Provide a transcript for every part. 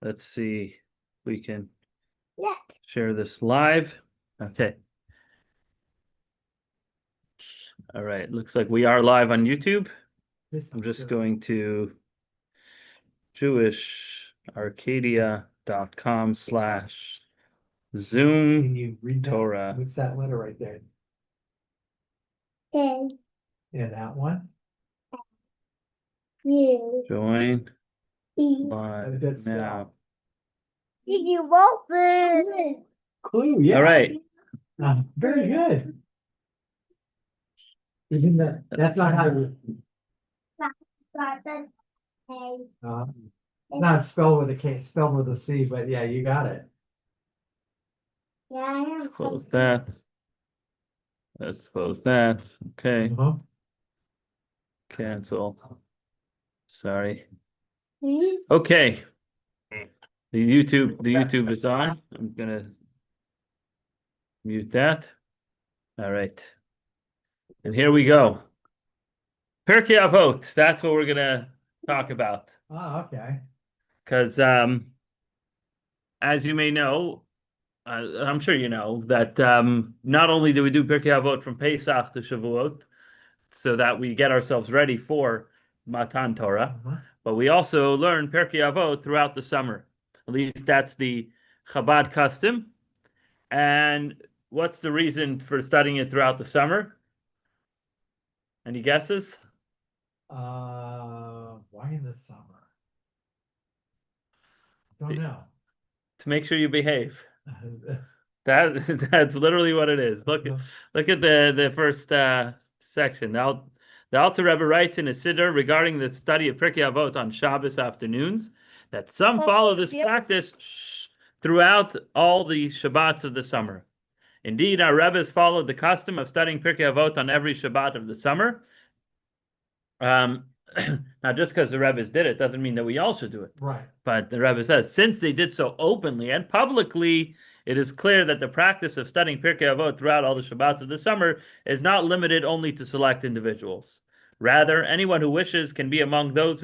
Let's see if we can share this live. Okay. All right. Looks like we are live on YouTube. I'm just going to jewisharcadia.com/Zoom Can you read that? Torah. What's that letter right there? Okay. Yeah, that one. You. Join How does live that spell? now. Did you vote for? Clue, yeah. All right. Very good. Isn't that's not how you, not spelled with a K, it's spelled with a C, but yeah, you got it. Yeah, Let's close that. Let's close that. Okay. Uh-huh. Cancel. Sorry. Please. Okay. The YouTube is on. I'm gonna mute that. All right. And here we go. Pirkei Avot. That's what we're gonna talk about. Oh, okay. Because as you may know, I'm sure you know that not only do we do Pirkei Avot from Pesach to Shavuot, so that we get ourselves ready for Matan Torah, but we also learn Pirkei Avot throughout the summer. At least that's the Chabad custom. And what's the reason for studying it throughout the summer? Any guesses? Why in the summer? Don't know. To make sure you behave. That's literally what it is. Look at the first section. The Alter Rebbe writes in his Siddur regarding the study of Pirkei Avot on Shabbos afternoons that some follow this practice throughout all the Shabbats of the summer. Indeed, our Rebbes followed the custom of studying Pirkei Avot on every Shabbat of the summer. Now, just because the Rebbes did it doesn't mean that we all should do it. Right. But the Rebbe says, since they did so openly and publicly, it is clear that the practice of studying Pirkei Avot throughout all the Shabbats of the summer is not limited only to select individuals. Rather, anyone who wishes can be among those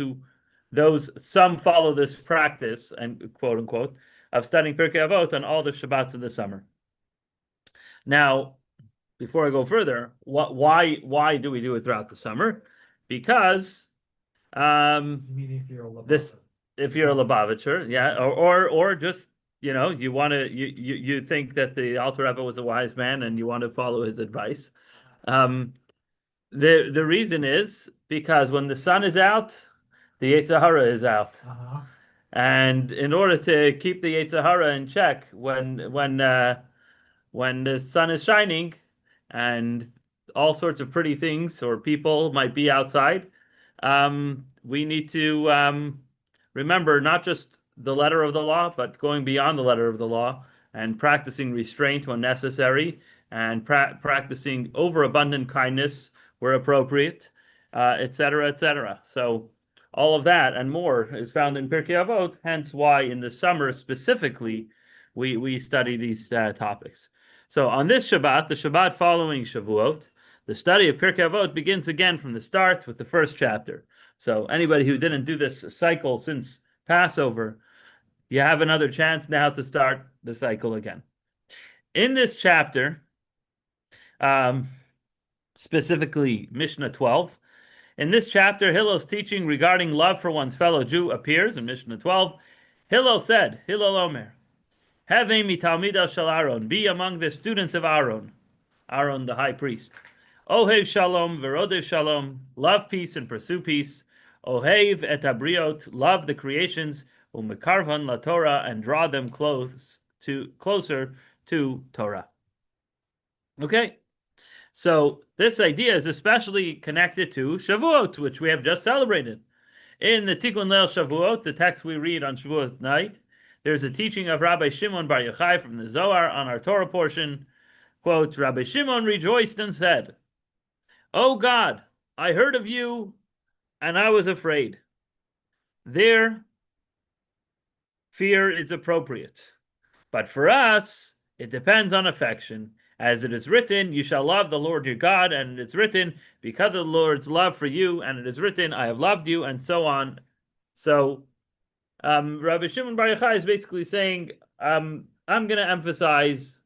some follow this practice, and quote unquote, of studying Pirkei Avot on all the Shabbats of the summer. Now, before I go further, why do we do it throughout the summer? Because You mean if you're a if you're a Lubavitcher, yeah, or just you want to you think that the Alter Rebbe was a wise man and you want to follow his advice. The reason is because when the sun is out, the Yetzer Hara is out. And in order to keep the Yetzer Hara in check when the sun is shining and all sorts of pretty things or people might be outside, we need to remember not just the letter of the law, but going beyond the letter of the law and practicing restraint when necessary and practicing overabundant kindness where appropriate, etc., etc. So all of that and more is found in Pirkei Avot, hence why in the summer specifically we study these topics. So on this Shabbat, the Shabbat following Shavuot, the study of Pirkei Avot begins again from the start with the first chapter. So anybody who didn't do this cycle since Passover, you have another chance now to start the cycle again. In this chapter, specifically Mishnah 12, in this chapter, Hillel's teaching regarding love for one's fellow Jew appears in Mishnah 12. Hillel said, Hillel Omer, Have mi talmida shel Aaron, be among the students of Aaron, Aaron the high priest. Ohev shalom v'rodev shalom, love peace and pursue peace. Ohev et abriot, love the creations. Umekarvan la Torah, and draw them closer to Torah. Okay, so this idea is especially connected to Shavuot, which we have just celebrated. In the Tikkun Leil Shavuot, the text we read on Shavuot night, there's a teaching of Rabbi Shimon Bar Yochai from the Zohar on our Torah portion. Quote, Rabbi Shimon rejoiced and said, "O God, I heard of you, and I was afraid." There, fear is appropriate. But for us, it depends on affection. As it is written, you shall love the Lord your God, and it's written, because of the Lord's love for you, and it is written, I have loved you, and so on. So, Rabbi Shimon Bar Yochai is basically saying, I'm going to emphasize,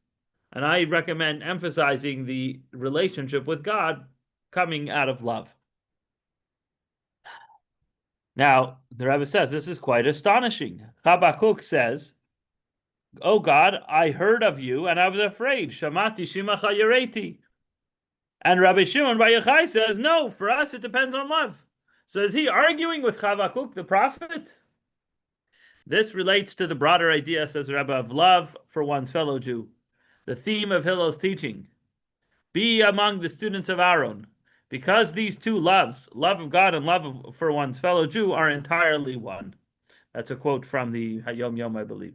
and I recommend emphasizing the relationship with God coming out of love. Now, the Rebbe says this is quite astonishing. Habakkuk says, "Oh God, I heard of you and I was afraid. Shamati shimacha yereti." And Rabbi Shimon Bar Yochai says, no, for us it depends on love. So is he arguing with Habakkuk, the prophet? This relates to the broader idea, says the Rebbe, of love for one's fellow Jew. The theme of Hillel's teaching. Be among the students of Aaron. Because these two loves, love of God and love for one's fellow Jew, are entirely one. That's a quote from the Hayom Yom, I believe.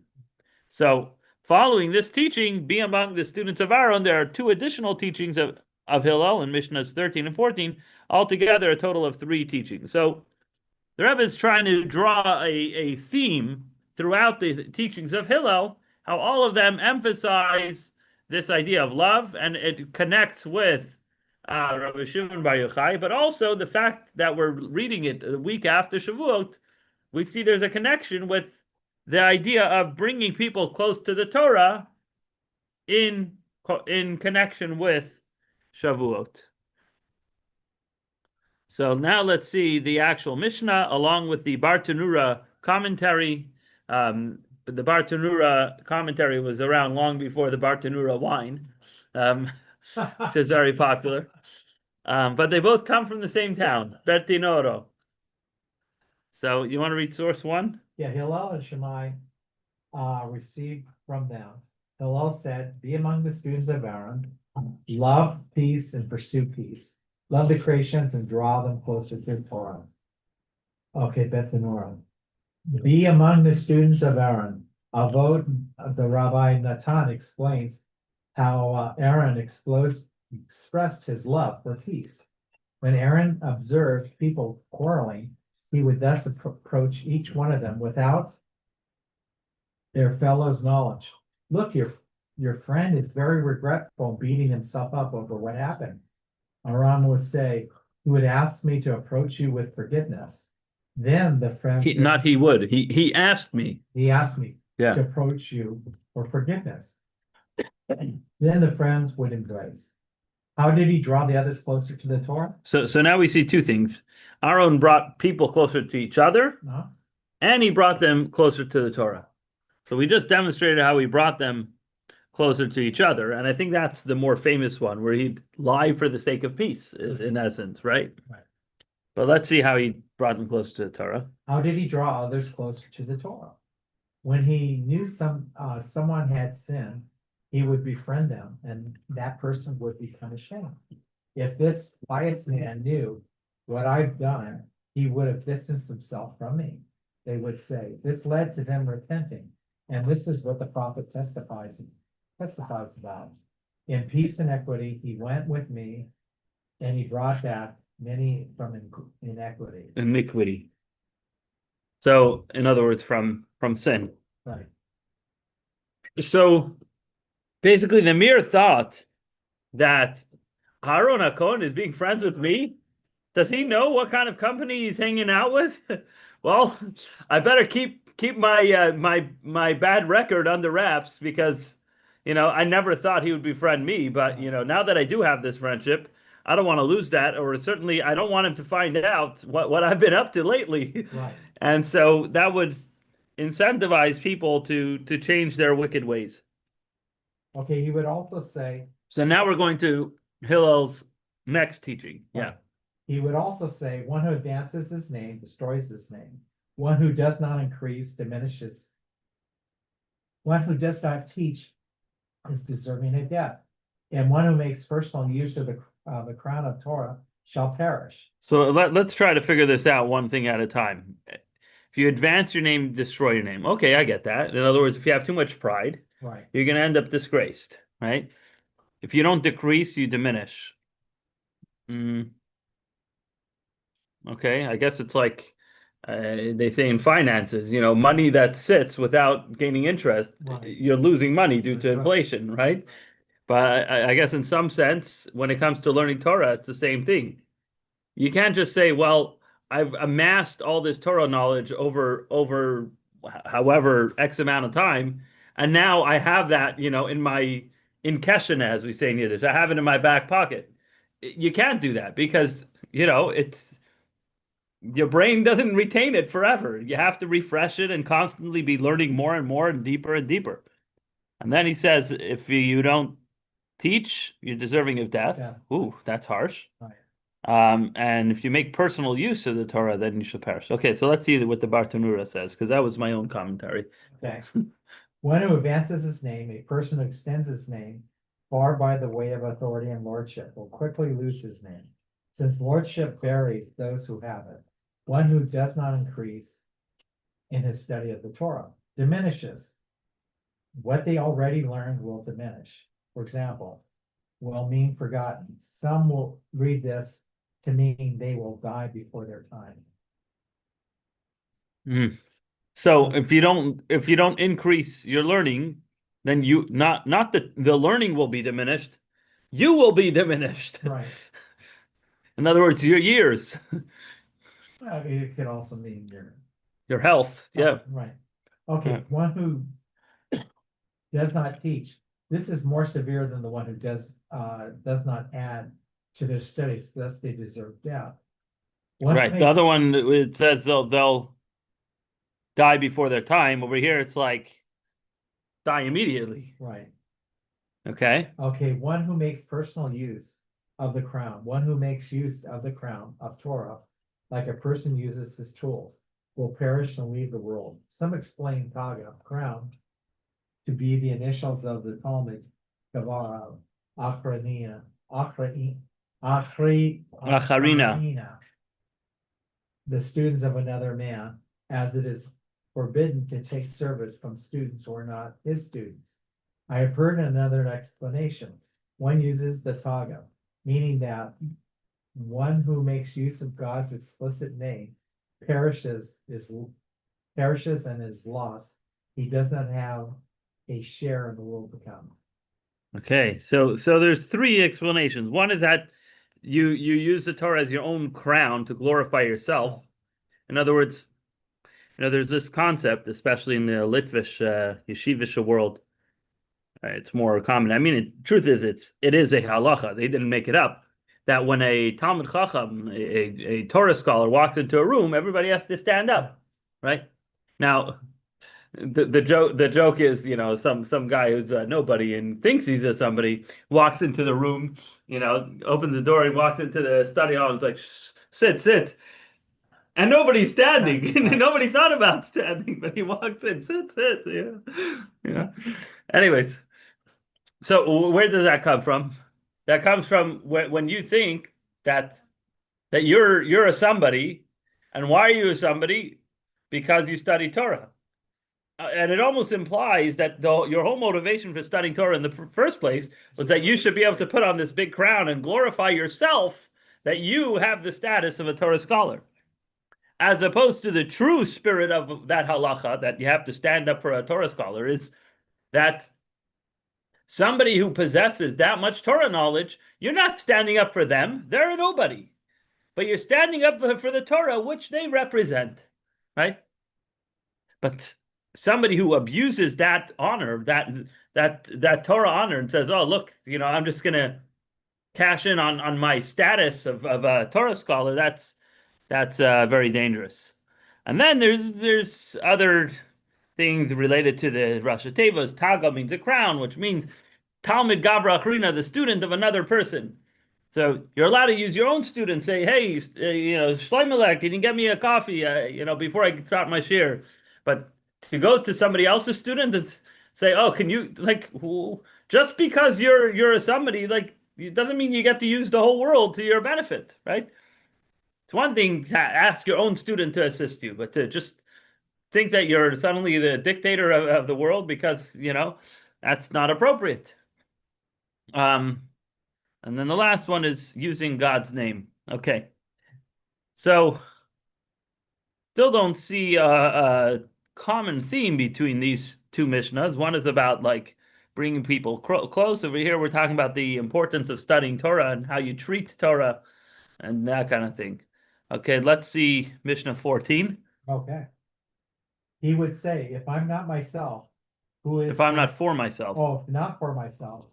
So, following this teaching, be among the students of Aaron, there are two additional teachings of Hillel in Mishnahs 13 and 14, altogether a total of 3 teachings. So, the Rebbe is trying to draw a theme throughout the teachings of Hillel, how all of them emphasize this idea of love, and it connects with Rabbi Shimon Bar Yochai, but also the fact that we're reading it a week after Shavuot, we see there's a connection with the idea of bringing people close to the Torah in connection with Shavuot. So now let's see the actual Mishnah along with the Bartanura commentary. The Bartanura commentary was around long before the Bartanura wine, which is very popular. But they both come from the same town, Bertinoro. So you want to read source 1? Yeah, Hillel and Shammai received from them. Hillel said, be among the students of Aaron, love peace and pursue peace. Love the creations and draw them closer to Torah. Okay, Bethanora. Be among the students of Aaron. Avod, the Rabbi Natan explains how Aaron expressed his love for peace. When Aaron observed people quarreling, he would thus approach each one of them without their fellow's knowledge. Look, your friend is very regretful, beating himself up over what happened. Aaron would say, he would ask me to approach you with forgiveness. Then the friend He asked me. He asked me Yeah. to approach you for forgiveness. Then the friends would embrace. How did he draw the others closer to the Torah? So now we see 2 things. Aaron brought people closer to each other, and he brought them closer to the Torah. So we just demonstrated how he brought them closer to each other, and I think that's the more famous one, where he'd lie for the sake of peace, in essence, right? Right. But let's see how he brought them closer to the Torah. How did he draw others closer to the Torah? When he knew someone had sinned, he would befriend them, and that person would become ashamed. If this pious man knew what I've done, he would have distanced himself from me. They would say, this led to them repenting, and this is what the prophet testifies about. In peace and equity, he went with me, and he brought back many from inequity. Iniquity. So, in other words, from sin. Right. So, basically, the mere thought that Aaron HaKohen is being friends with me, does he know what kind of company he's hanging out with? Well, I better keep my bad record under wraps, because I never thought he would befriend me, but now that I do have this friendship, I don't want to lose that, or certainly I don't want him to find out what I've been up to lately. Right. And so that would incentivize people to change their wicked ways. Okay, he would also say. So now we're going to Hillel's next teaching. Yeah. He would also say, one who advances his name destroys his name. One who does not increase diminishes. One who does not teach is deserving of death. And one who makes personal use of the crown of Torah shall perish. So let's try to figure this out one thing at a time. If you advance your name, destroy your name. Okay, I get that. In other words, if you have too much pride, right, you're going to end up disgraced, right? If you don't decrease, you diminish. Okay, I guess it's like they say in finances, money that sits without gaining interest, right, you're losing money due That's to right. inflation, right? But I guess in some sense, when it comes to learning Torah, it's the same thing. You can't just say, well, I've amassed all this Torah knowledge over however X amount of time, and now I have that, in Keshen, as we say in Yiddish. I have it in my back pocket. You can't do that because, it's your brain doesn't retain it forever. You have to refresh it and constantly be learning more and more and deeper and deeper. And then he says, if you don't teach, you're deserving of death. Yeah. Ooh, that's harsh. Right. And if you make personal use of the Torah, then you shall perish. Okay, so let's see what the Bartanura says, because that was my own commentary. Okay. One who advances his name, a person who extends his name far by the way of authority and lordship, will quickly lose his name, since lordship buries those who have it. One who does not increase in his study of the Torah diminishes. What they already learned will diminish. For example, will mean forgotten. Some will read this to mean they will die before their time. So if you don't increase your learning, then you not the learning will be diminished, you will be diminished. Right. In other words, your years, It could also mean your health. Yeah. Right. Okay, Yeah. one who does not teach. This is more severe than the one who does not add to their studies, thus they deserve death. Right. The other one, it says they'll die before their time. Over here, it's like die immediately. Right. Okay. Okay, one who makes personal use of the crown, one who makes use of the crown of Torah, like a person uses his tools, will perish and leave the world. Some explain Taga, crown, to be the initials of the Talmud, Kavara, Acharina, the students of another man, as it is forbidden to take service from students who are not his students. I have heard another explanation. One uses the Taga, meaning that one who makes use of God's explicit name perishes and is lost. He does not have a share in the world to come. Okay, so there's three explanations. One is that you use the Torah as your own crown to glorify yourself. In other words, there's this concept, especially in the Litvish yeshivish world. It's more common. I mean, the truth is, it is a halacha. They didn't make it up. That when a Talmud Chacham, a Torah scholar, walks into a room, everybody has to stand up, right? Now, the joke is, some guy who's nobody and thinks he's a somebody walks into the room, opens the door and walks into the study hall and is like, sit, and nobody's standing. Nobody thought about standing, but he walks in, sit, yeah. Anyways, so where does that come from? That comes from when you think that you're a somebody, and why are you a somebody? Because you study Torah. And it almost implies that your whole motivation for studying Torah in the first place was that you should be able to put on this big crown and glorify yourself that you have the status of a Torah scholar. As opposed to the true spirit of that halacha, that you have to stand up for a Torah scholar, is that somebody who possesses that much Torah knowledge, you're not standing up for them. They're a nobody. But you're standing up for the Torah, which they represent, right? But somebody who abuses that honor, that Torah honor, and says, "Oh, look, I'm just going to cash in on my status of a Torah scholar," that's very dangerous. And then there's other things related to the Rashi Tevos. Taga means a crown, which means Talmud Gavra Achrina, the student of another person. So you're allowed to use your own student. Say, hey, Shloimelech, can you get me a coffee? Before I start my shir. But to go to somebody else's student and say, oh, can you just because you're a somebody, it doesn't mean you get to use the whole world to your benefit, right? It's one thing to ask your own student to assist you, but to just think that you're suddenly the dictator of the world because that's not appropriate. And then the last one is using God's name. Okay. So still don't see a common theme between these two Mishnahs. One is about bringing people close. Over here, we're talking about the importance of studying Torah and how you treat Torah and that kind of thing. Okay, let's see Mishnah 14. Okay. he would say, if I'm not myself, who is? If I'm not for myself. Oh, if not for myself,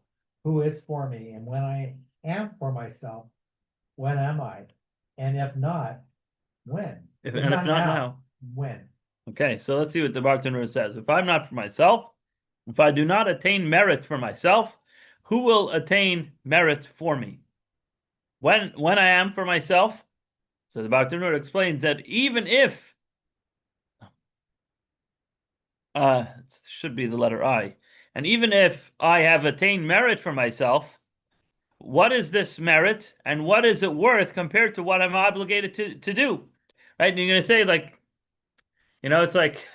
who is for me? And when I am for myself, when am I? And if not, when? If not now. When? Okay, so let's see what the Bartanura says. If I'm not for myself, if I do not attain merit for myself, who will attain merit for me? When I am for myself, so the Bartanura explains that even if it should be the letter I, and even if I have attained merit for myself, what is this merit and what is it worth compared to what I'm obligated to do? Right? And you're going to say, like, it's like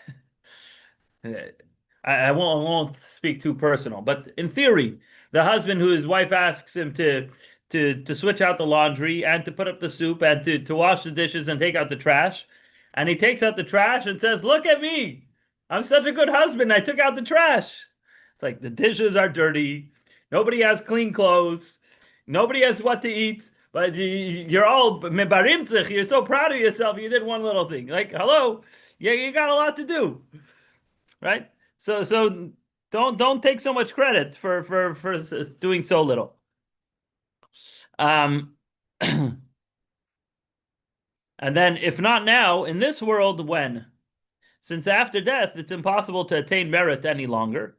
I won't speak too personal, but in theory, the husband whose wife asks him to switch out the laundry and to put up the soup and to wash the dishes and take out the trash, and he takes out the trash and says, "Look at me, I'm such a good husband. I took out the trash." It's like the dishes are dirty, nobody has clean clothes, nobody has what to eat. But you're all mebarimtzich. You're so proud of yourself. You did one little thing. Like, hello, yeah, you got a lot to do, right? So don't take so much credit for doing so little. And then, if not now, in this world, when? Since after death, it's impossible to attain merit any longer.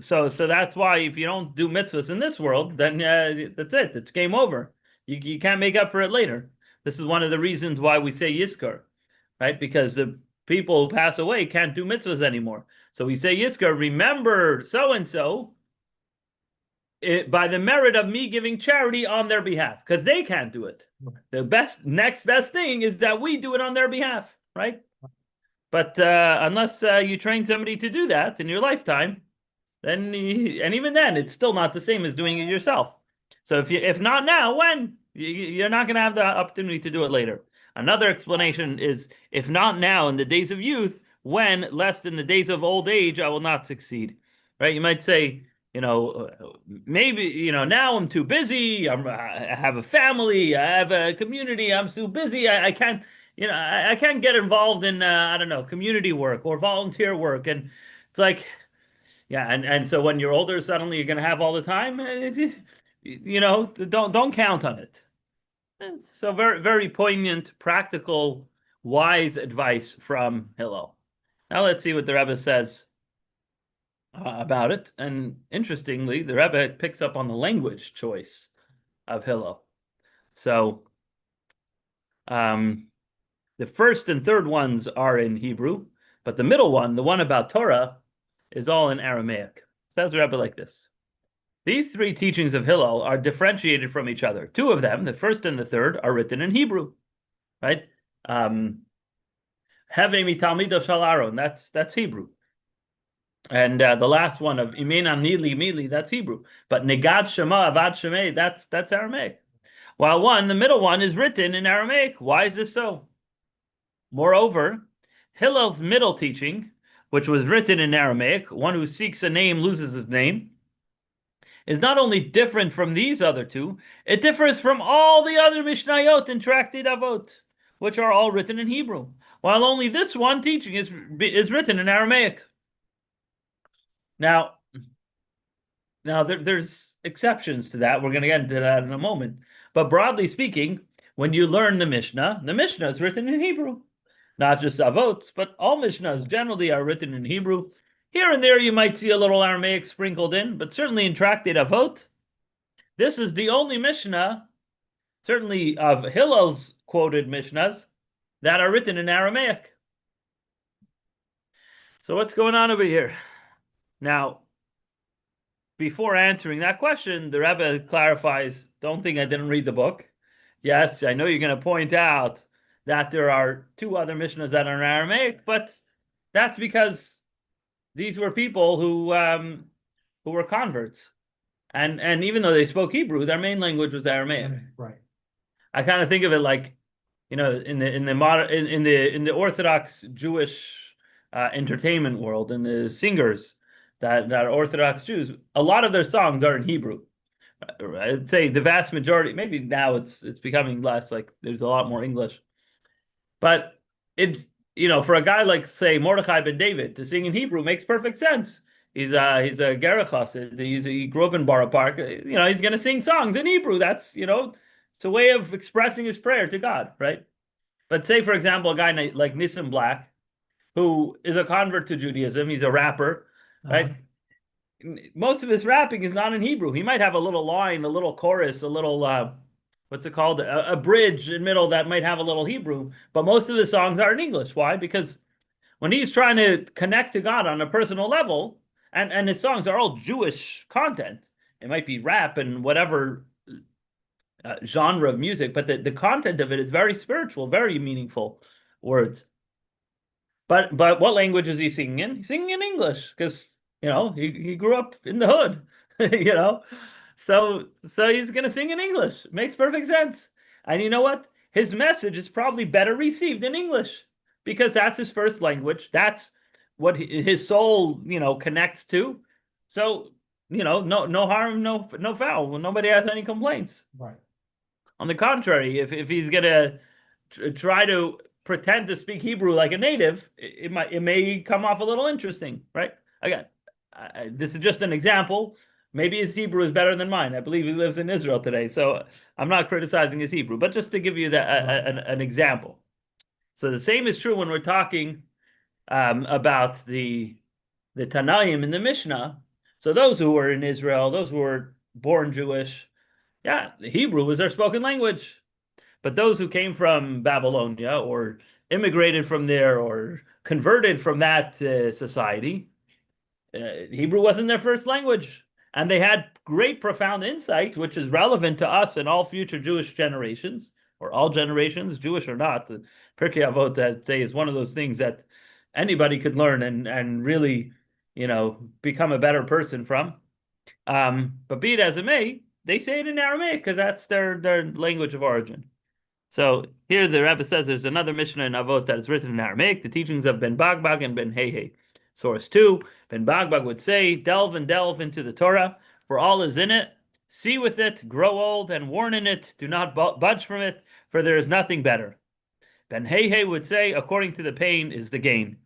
So that's why if you don't do mitzvahs in this world, then that's it. It's game over. You can't make up for it later. This is one of the reasons why we say Yizkar, right? Because the people who pass away can't do mitzvahs anymore. So we say Yizkar, remember so-and-so by the merit of me giving charity on their behalf, because they can't do it. The next best thing is that we do it on their behalf, right? But unless you train somebody to do that in your lifetime, then and even then, it's still not the same as doing it yourself. So if not now, when? You're not going to have the opportunity to do it later. Another explanation is, if not now in the days of youth, when, lest in the days of old age, I will not succeed. Right? You might say, maybe, now I'm too busy. I have a family. I have a community. I'm too busy. I can't, I can't get involved in, I don't know, community work or volunteer work. And it's like, yeah. And so when you're older, suddenly you're going to have all the time. Don't count on it. So very, very poignant, practical, wise advice from Hillel. Now let's see what the Rebbe says about it. And interestingly, the Rebbe picks up on the language choice of Hillel. So the first and third ones are in Hebrew, but the middle one, the one about Torah, is all in Aramaic. Says the Rebbe like this. These three teachings of Hillel are differentiated from each other. Two of them, the first and the third, are written in Hebrew, right? Heve mitalmido shel Aaron, that's Hebrew. And the last one of Imena Mili, that's Hebrew. But Negad Shema Avad Shemei, that's Aramaic. While the middle one, is written in Aramaic. Why is this so? Moreover, Hillel's middle teaching, which was written in Aramaic, one who seeks a name loses his name, is not only different from these other two, it differs from all the other Mishnayot and Tractate Avot, which are all written in Hebrew, while only this one teaching is written in Aramaic. Now there's exceptions to that. We're going to get into that in a moment. But broadly speaking, when you learn the Mishnah is written in Hebrew. Not just Avot, but all Mishnahs generally are written in Hebrew. Here and there you might see a little Aramaic sprinkled in, but certainly in Tractate Avot, this is the only Mishnah, certainly of Hillel's quoted Mishnahs, that are written in Aramaic. So what's going on over here? Now, before answering that question, the Rebbe clarifies, don't think I didn't read the book. Yes, I know you're going to point out that there are two other Mishnahs that are in Aramaic, but that's because these were people who were converts, and even though they spoke Hebrew, their main language was Aramaic. Right. I kind of think of it like, in the Orthodox Jewish entertainment world, and the singers that are Orthodox Jews, a lot of their songs are in Hebrew. I'd say the vast majority. Maybe now it's becoming less. Like there's a lot more English. But for a guy like, say, Mordechai ben David to sing in Hebrew makes perfect sense. He's a Gerachas. He grew up in Borough Park. He's going to sing songs in Hebrew. That's it's a way of expressing his prayer to God, right? But say, for example, a guy like Nissim Black, who is a convert to Judaism. He's a rapper, right? Most of his rapping is not in Hebrew. He might have a little line, a little chorus, a little what's it called? A bridge in middle that might have a little Hebrew, but most of the songs are in English. Why? Because when he's trying to connect to God on a personal level, and his songs are all Jewish content. It might be rap and whatever genre of music, but the content of it is very spiritual, very meaningful words. But what language is he singing in? He's singing in English because he grew up in the hood, you know. So he's gonna sing in English. It makes perfect sense. And you know what? His message is probably better received in English because that's his first language. That's what his soul, connects to. So, no harm, no foul. Nobody has any complaints. Right. On the contrary, if he's gonna try to pretend to speak Hebrew like a native, it may come off a little interesting, right? Again, this is just an example. Maybe his Hebrew is better than mine. I believe he lives in Israel today, so I'm not criticizing his Hebrew, but just to give you an example. So the same is true when we're talking about the Tanaim in the Mishnah. So those who were in Israel, those who were born Jewish, yeah, the Hebrew was their spoken language. But those who came from Babylonia or immigrated from there or converted from that society, Hebrew wasn't their first language. And they had great, profound insight, which is relevant to us and all future Jewish generations, or all generations, Jewish or not. The Pirkei Avot, I'd say, is one of those things that anybody could learn and really, become a better person from. But be it as it may, they say it in Aramaic because that's their language of origin. So here the Rebbe says there's another Mishnah in Avot that is written in Aramaic, the teachings of Ben Bagbag and Ben Heihei. Source 2, Ben Bagbag would say, delve and delve into the Torah, for all is in it. See with it, grow old, and warn in it. Do not budge from it, for there is nothing better. Ben Heihei would say, according to the pain is the gain.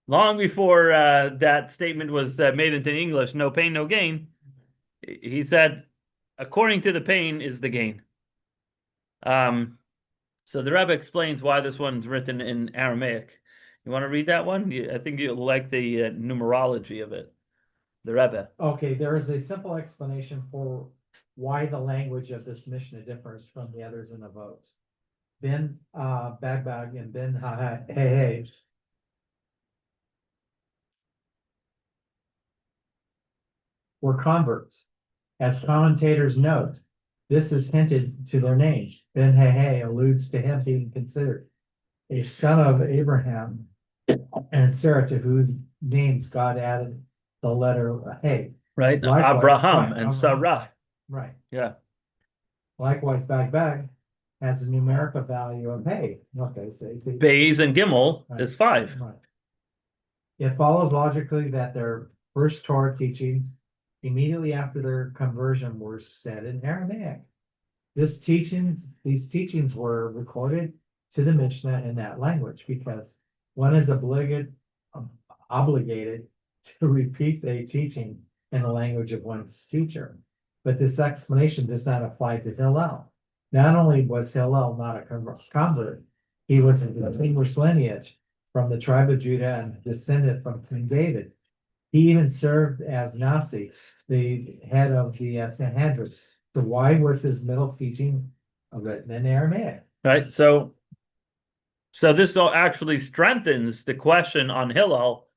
Long before that statement was made into English, no pain, no gain, he said, according to the pain is the gain. So the Rebbe explains why this one's written in Aramaic. You want to read that one? I think you'll like the numerology of it. The Rebbe. Okay, there is a simple explanation for why the language of this Mishnah differs from the others in the vote. Ben Bagbag and Ben Heihei were converts. As commentators note, this is hinted to their names. Ben Heihei alludes to him being considered a son of Abraham and Sarah, to whose names God added the letter Hey. Right? Likewise, Abraham right, and Sarah. Right. Yeah. Likewise, Bagbag has a numerical value of Hey. Okay, so it's Bays and Gimel right, is 5. right. It follows logically that their first Torah teachings immediately after their conversion were said in Aramaic. These teachings were recorded to the Mishnah in that language because one is obligated to repeat a teaching in the language of one's teacher. But this explanation does not apply to Hillel. Not only was Hillel not a convert, he was a distinguished lineage from the tribe of Judah and descended from King David. He even served as Nasi, the head of the Sanhedrin. So why was his middle teaching written in Aramaic? Right. So this actually strengthens the question on Hillel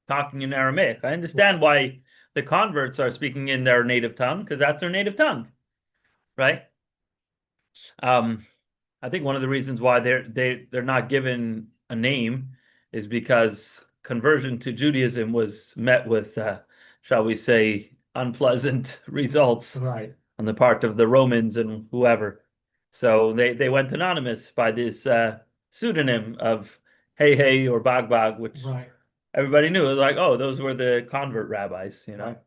talking in Aramaic. I understand why the converts are speaking in their native tongue, because that's their native tongue, right? I think one of the reasons why they're not given a name is because conversion to Judaism was met with, shall we say, unpleasant results Right. on the part of the Romans and whoever. So they went anonymous by this pseudonym of Heihei or Bagbag, which Right. everybody knew. It was like, oh, those were the convert rabbis, you know. Right.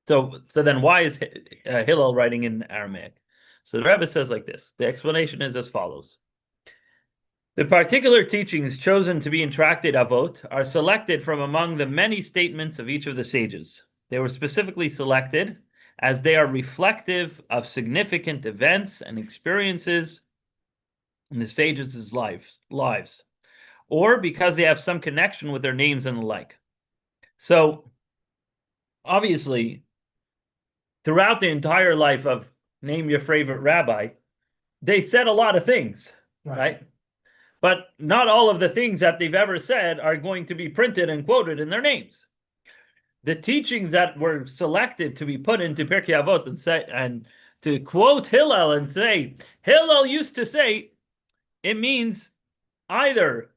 So then why is Hillel writing in Aramaic? So the Rebbe says like this. The explanation is as follows. The particular teachings chosen to be in Tractate Avot are selected from among the many statements of each of the sages. They were specifically selected as they are reflective of significant events and experiences in the sages' lives, or because they have some connection with their names and the like. So, obviously, throughout the entire life of name your favorite rabbi, they said a lot of things, right? But not all of the things that they've ever said are going to be printed and quoted in their names. The teachings that were selected to be put into Pirkei Avot and to quote Hillel and say, Hillel used to say, it means either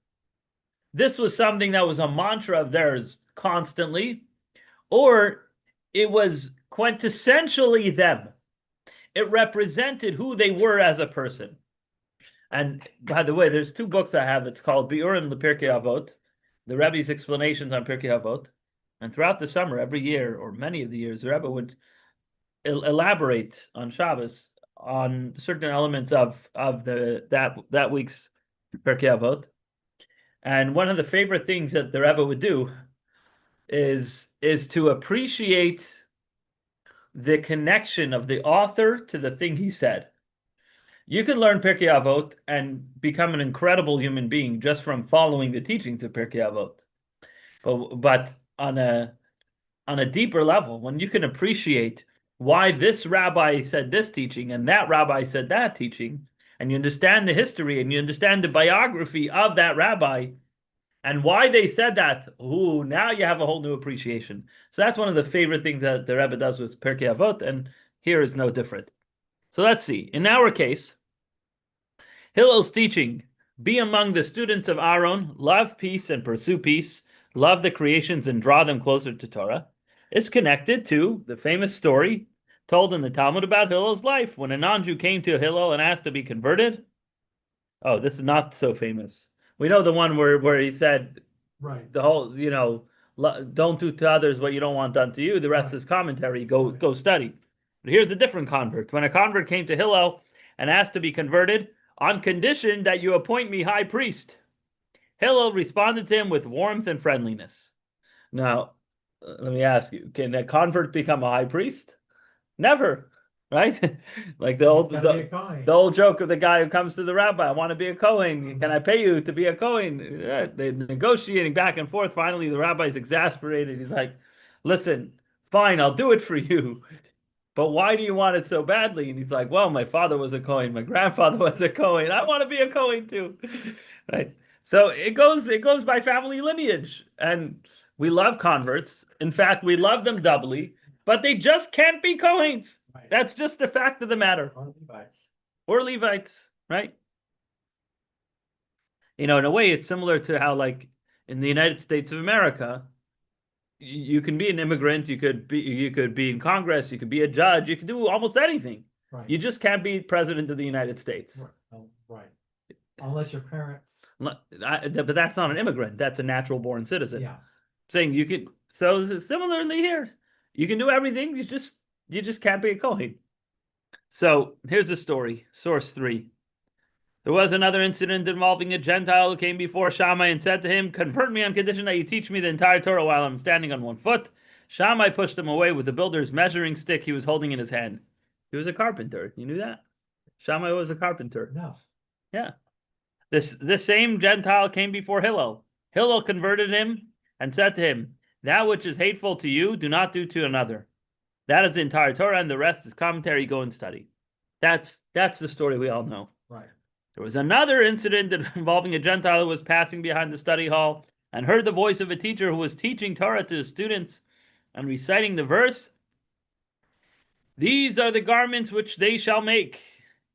this was something that was a mantra of theirs constantly, or it was quintessentially them. It represented who they were as a person. And by the way, there's two books I have. It's called Biurim LePirkei Avot, the Rebbe's explanations on Pirkei Avot. And throughout the summer, every year, or many of the years, the Rebbe would elaborate on Shabbos on certain elements of that week's Pirkei Avot. And one of the favorite things that the Rebbe would do is to appreciate the connection of the author to the thing he said. You can learn Pirkei Avot and become an incredible human being just from following the teachings of Pirkei Avot. But on a deeper level, when you can appreciate why this rabbi said this teaching and that rabbi said that teaching, and you understand the history and you understand the biography of that rabbi and why they said that, now you have a whole new appreciation. So that's one of the favorite things that the Rebbe does with Pirkei Avot, and here is no different. So let's see. In our case, Hillel's teaching, be among the students of Aaron, love peace and pursue peace, love the creations and draw them closer to Torah, is connected to the famous story told in the Talmud about Hillel's life when a non-Jew came to Hillel and asked to be converted. Oh, this is not so famous. We know the one where he said, Right. the whole, don't do to others what you don't want done to you. The rest is commentary. Go study. But here's a different convert. When a convert came to Hillel and asked to be converted, on condition that you appoint me high priest, Hillel responded to him with warmth and friendliness. Now, let me ask you, can a convert become a high priest? Never, right? Like the old joke of the guy who comes to the rabbi, I want to be a Kohen. Can I pay you to be a Kohen? They're negotiating back and forth. Finally, the rabbi's exasperated. He's like, listen, fine, I'll do it for you. But why do you want it so badly? And he's like, well, my father was a Kohen. My grandfather was a Kohen. I want to be a Kohen too. Right? So it goes by family lineage. And we love converts. In fact, we love them doubly, but they just can't be Kohens. Right. That's just the fact of the matter. Or Levites, right? In a way, it's similar to how, like, in the United States of America, you can be an immigrant, you could be in Congress, you could be a judge, you could do almost anything. Right. You just can't be president of the United States. Right. Unless your parents. But that's not an immigrant. That's a natural born citizen. Yeah. Saying you could. So similarly here, you can do everything. You just can't be a Kohen. So here's the story. Source 3. There was another incident involving a Gentile who came before Shammai and said to him, convert me on condition that you teach me the entire Torah while I'm standing on one foot. Shammai pushed him away with the builder's measuring stick he was holding in his hand. He was a carpenter. You knew that? Shammai was a carpenter. No. Yeah. This same Gentile came before Hillel. Hillel converted him and said to him, that which is hateful to you, do not do to another. That is the entire Torah, and the rest is commentary. Go and study. That's the story we all know. Right. There was another incident involving a Gentile who was passing behind the study hall and heard the voice of a teacher who was teaching Torah to his students and reciting the verse, these are the garments which they shall make,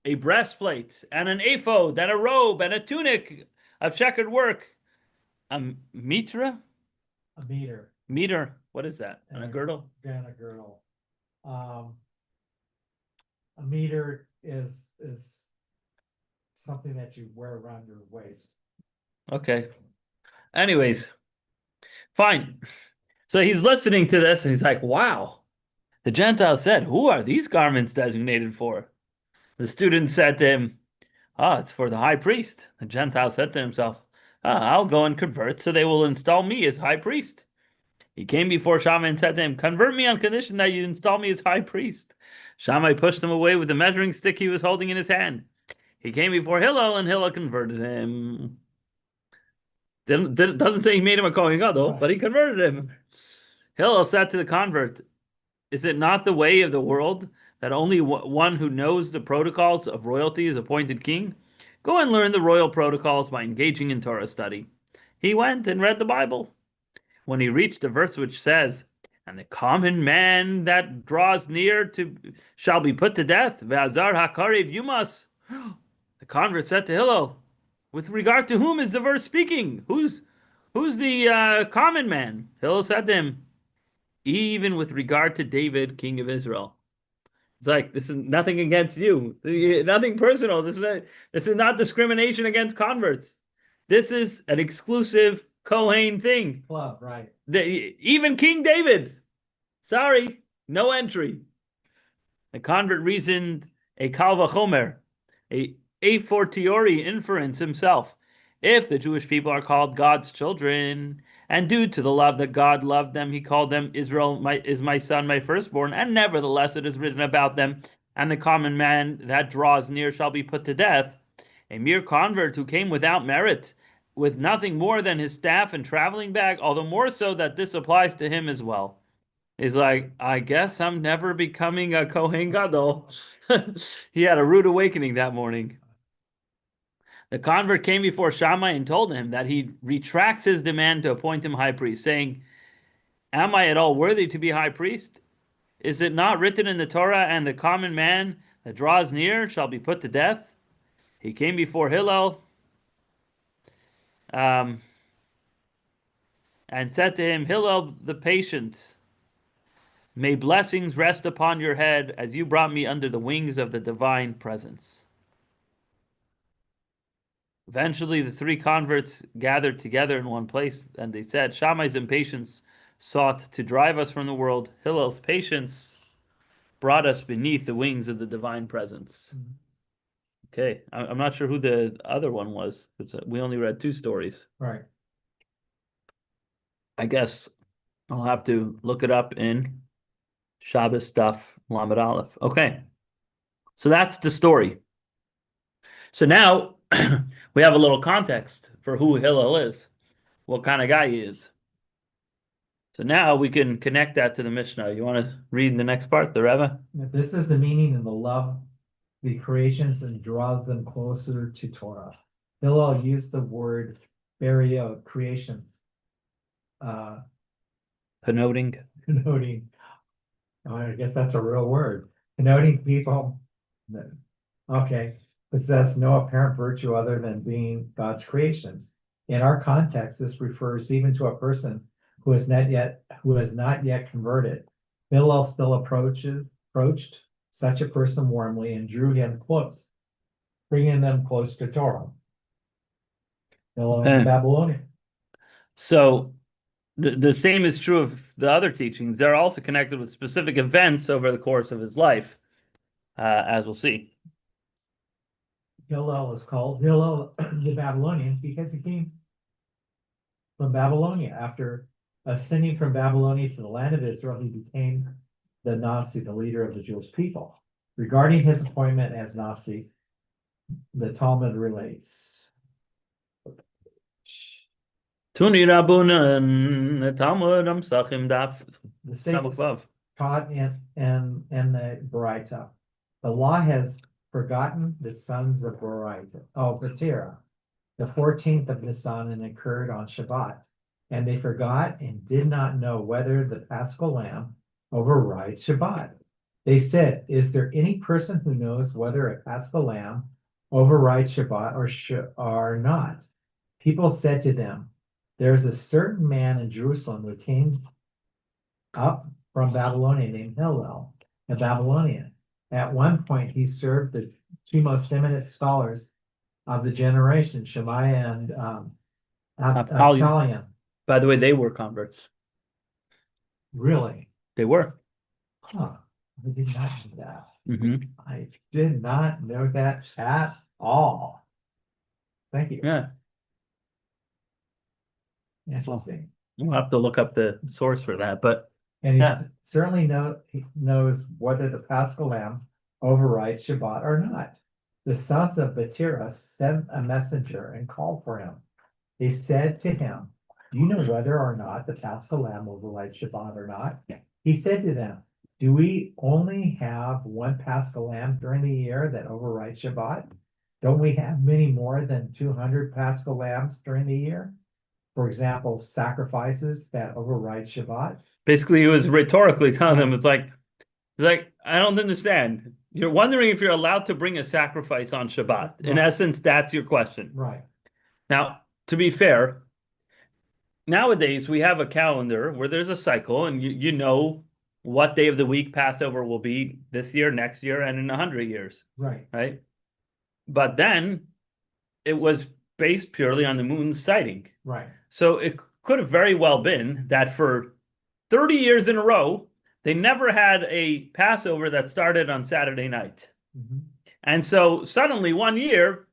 a breastplate and an ephod and a robe and a tunic of checkered work. A mitra? A meter. Meter. What is that? And a girdle? And a girdle. A meter is something that you wear around your waist. Okay. Anyways, fine. So he's listening to this and he's like, wow. The Gentile said, who are these garments designated for? The student said to him, Ah, it's for the high priest. The Gentile said to himself, I'll go and convert, so they will install me as high priest. He came before Shammai and said to him, convert me on condition that you install me as high priest. Shammai pushed him away with the measuring stick he was holding in his hand. He came before Hillel, and Hillel converted him. Doesn't say he made him a Kohen Gadol, but he converted him. Hillel said to the convert, is it not the way of the world that only one who knows the protocols of royalty is appointed king? Go and learn the royal protocols by engaging in Torah study. He went and read the Bible. When he reached the verse which says, and the common man that draws near to shall be put to death, Ve'azar hakarev yumas. The convert said to Hillel, with regard to whom is the verse speaking? Who's the common man? Hillel said to him, even with regard to David, king of Israel. It's like, this is nothing against you, nothing personal. This is not discrimination against converts. This is an exclusive Kohen thing. Club, right? Even King David, sorry, no entry. The convert reasoned a kal vachomer, a fortiori inference himself. If the Jewish people are called God's children, and due to the love that God loved them, he called them Israel is my son, my firstborn, and nevertheless it is written about them, and the common man that draws near shall be put to death. A mere convert who came without merit, with nothing more than his staff and traveling bag, although more so that this applies to him as well. He's like, I guess I'm never becoming a Kohen Gadol. He had a rude awakening that morning. The convert came before Shammai and told him that he retracts his demand to appoint him high priest, saying, am I at all worthy to be high priest? Is it not written in the Torah, and the common man that draws near shall be put to death? He came before Hillel and said to him, Hillel the patient, may blessings rest upon your head as you brought me under the wings of the divine presence. Eventually, the three converts gathered together in one place, and they said, Shammai's impatience sought to drive us from the world. Hillel's patience brought us beneath the wings of the divine presence. Okay, I'm not sure who the other one was. We only read two stories. Right. I guess I'll have to look it up in Shabbos stuff, Lamed Aleph. Okay, so that's the story. So now we have a little context for who Hillel is, what kind of guy he is. So now we can connect that to the Mishnah. You want to read the next part, the Rebbe? This is the meaning of the love, the creations, and draws them closer to Torah. Hillel used the word burial, creation, Connoting. connoting, I guess that's a real word, connoting people that, okay, possess no apparent virtue other than being God's creations. In our context, this refers even to a person who has not yet converted. Hillel still approached such a person warmly and drew him close, bringing them close to Torah. Hillel in Babylonia. So the same is true of the other teachings. They're also connected with specific events over the course of his life, as we'll see. Hillel is called Hillel the Babylonian because he came from Babylonia. After ascending from Babylonia to the land of Israel, he became the Nasi, the leader of the Jewish people. Regarding his appointment as Nasi, the Talmud relates. Tuni Rabunan, Talmud, Amsachim Daf, The same Samukvav. taught in the Baraita. The law has forgotten the sons of Baraita. Oh, Batira, the 14th of Nisan, and occurred on Shabbat. And they forgot and did not know whether the Paschal lamb overrides Shabbat. They said, is there any person who knows whether a Paschal lamb overrides Shabbat or not? People said to them, there's a certain man in Jerusalem who came up from Babylonia named Hillel, a Babylonian. At one point, he served the two most eminent scholars of the generation, Shemaiah and Avtalion. By the way, they were converts. Really? They were. Huh. I did not know that. Mhm. I did not know that at all. Thank you. Yeah, Interesting. we'll have to look up the source for that, but And he Yeah. certainly he knows whether the Paschal lamb overrides Shabbat or not. The sons of Betira sent a messenger and called for him. They said to him, "Do you know whether or not the Paschal lamb overrides Shabbat or not?" He said to them, "Do we only have one Paschal lamb during the year that overrides Shabbat? Don't we have many more than 200 Paschal lambs during the year? For example, sacrifices that override Shabbat?" basically he was rhetorically telling them, it's like, I don't understand. You're wondering if you're allowed to bring a sacrifice on Shabbat. In Right. essence, that's your question. Right, Now, to be fair, nowadays we have a calendar where there's a cycle and you know what day of the week Passover will be this year, next year, and in 100 years, right, right? But then it was based purely on the moon's sighting. right. So it could have very well been that for 30 years in a row, they never had a Passover that started on Saturday night. Mhm. And so suddenly one year,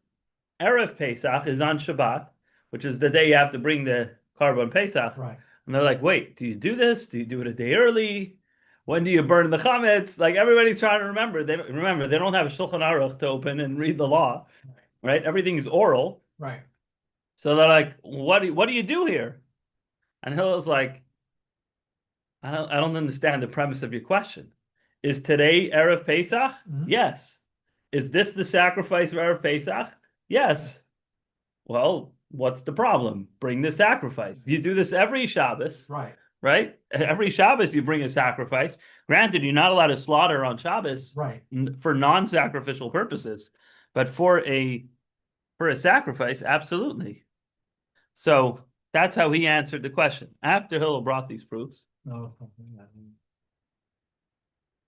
Erev Pesach is on Shabbat, which is the day you have to bring the Korban Pesach. Right, And they're like, wait, do you do this? Do you do it a day early? When do you burn the chametz? Like everybody's trying to remember. They don't have a Shulchan Aruch to open and read the law, right? Everything's oral. right. So they're like, what do you do here? And Hillel's like, I don't understand the premise of your question. Is today Erev Pesach? Mhm. Yes. Is this the sacrifice of Erev Pesach? Yes. Well, what's the problem? Bring the sacrifice. You do this every Shabbos, Right, right? Every Shabbos you bring a sacrifice. Granted, you're not allowed to slaughter on Shabbos right. for non-sacrificial purposes, but for a sacrifice, absolutely. So that's how he answered the question. After Hillel brought these proofs, No.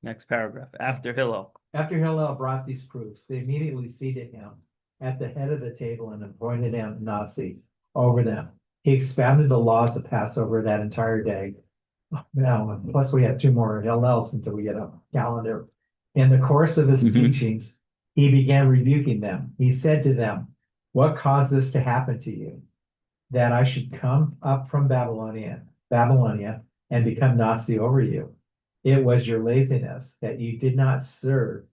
next paragraph. After Hillel. After Hillel brought these proofs, they immediately seated him at the head of the table and appointed him Nasi over them. He expounded the laws of Passover that entire day. Now, plus we have two more Hillels until we get a calendar. In the course of his Mhm. teachings, he began rebuking them. He said to them, "What caused this to happen to you? That I should come up from Babylonia and become Nasi over you. It was your laziness that you did not serve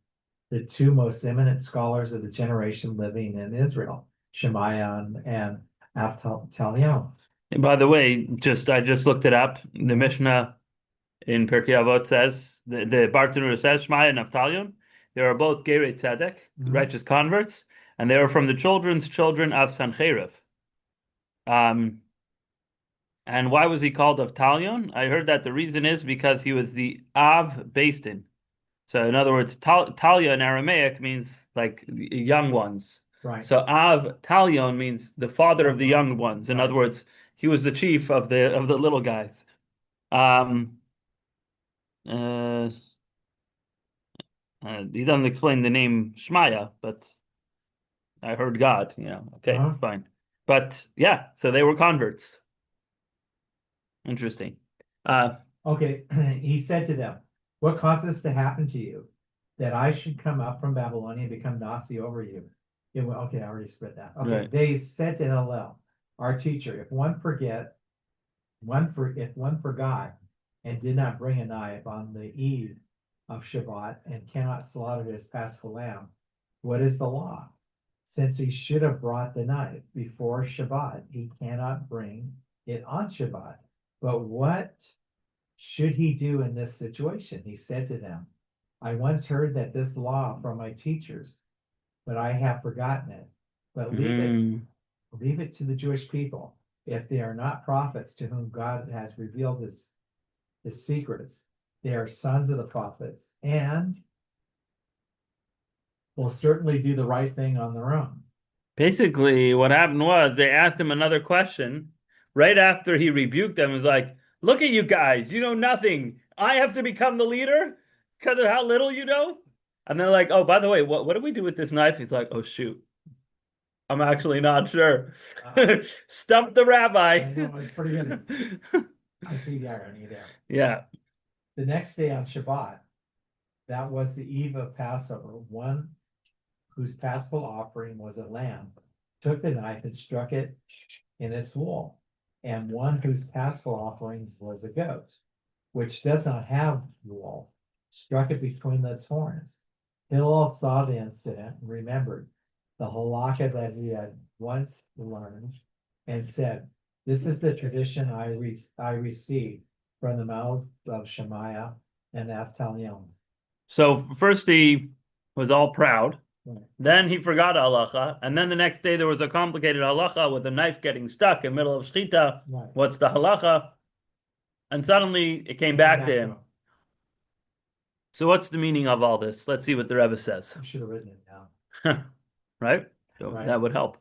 the two most eminent scholars of the generation living in Israel, Shemaiah and Avtalion." And by the way, I just looked it up. The Mishnah in Pirkei Avot says the Bartanura says Shmaya and Naftalion. They are both Gerei Tzedek, Mhm. righteous converts, and they are from the children's children of Sancheriv. And why was he called Avtalion? I heard that the reason is because he was the Av Bastin. So in other words, Talia in Aramaic means like young ones. Right, So Av Talion means the father of the young ones. In Right. other words, he was the chief of the little guys. Um, uh, he doesn't explain the name Shmaya, but I heard God. Okay, Uh-huh. fine. But yeah, so they were converts. Interesting. Okay, he said to them, "What caused this to happen to you? That I should come up from Babylonia and become Nasi over you?" Okay, I already spread that. Okay, Right. they said to Hillel, "Our teacher, if one forgot and did not bring a knife on the eve of Shabbat and cannot slaughter his paschal lamb, what is the law? Since he should have brought the knife before Shabbat, he cannot bring it on Shabbat. But what should he do in this situation?" He said to them, "I once heard that this law from my teachers, but I have forgotten it. But leave it to the Jewish people. If they are not prophets to whom God has revealed his secrets, they are sons of the prophets and will certainly do the right thing on their own." Basically, what happened was they asked him another question right after he rebuked them. He was like, "Look at you guys, you know nothing. I have to become the leader because of how little you know." And they're like, "Oh, by the way, what do we do with this knife?" He's like, "Oh shoot, I'm actually not sure." Stump the rabbi. I know, it's pretty good. I see the irony there. Yeah. The next day on Shabbat, That was the eve of Passover. One whose paschal offering was a lamb took the knife and struck it in its wool. And one whose paschal offerings was a goat, which does not have wool, struck it between its horns. Hillel saw the incident and remembered the halakha that he had once learned and said, "This is the tradition I received from the mouth of Shemaiah and Avtalion." So first he was all proud. Right. Then he forgot halacha, and then the next day there was a complicated halacha with a knife getting stuck in the middle of shchita. Right. What's the halacha? And suddenly it came back to him. So what's the meaning of all this? Let's see what the Rebbe says. I should have written it down. Right? So Right. that would help.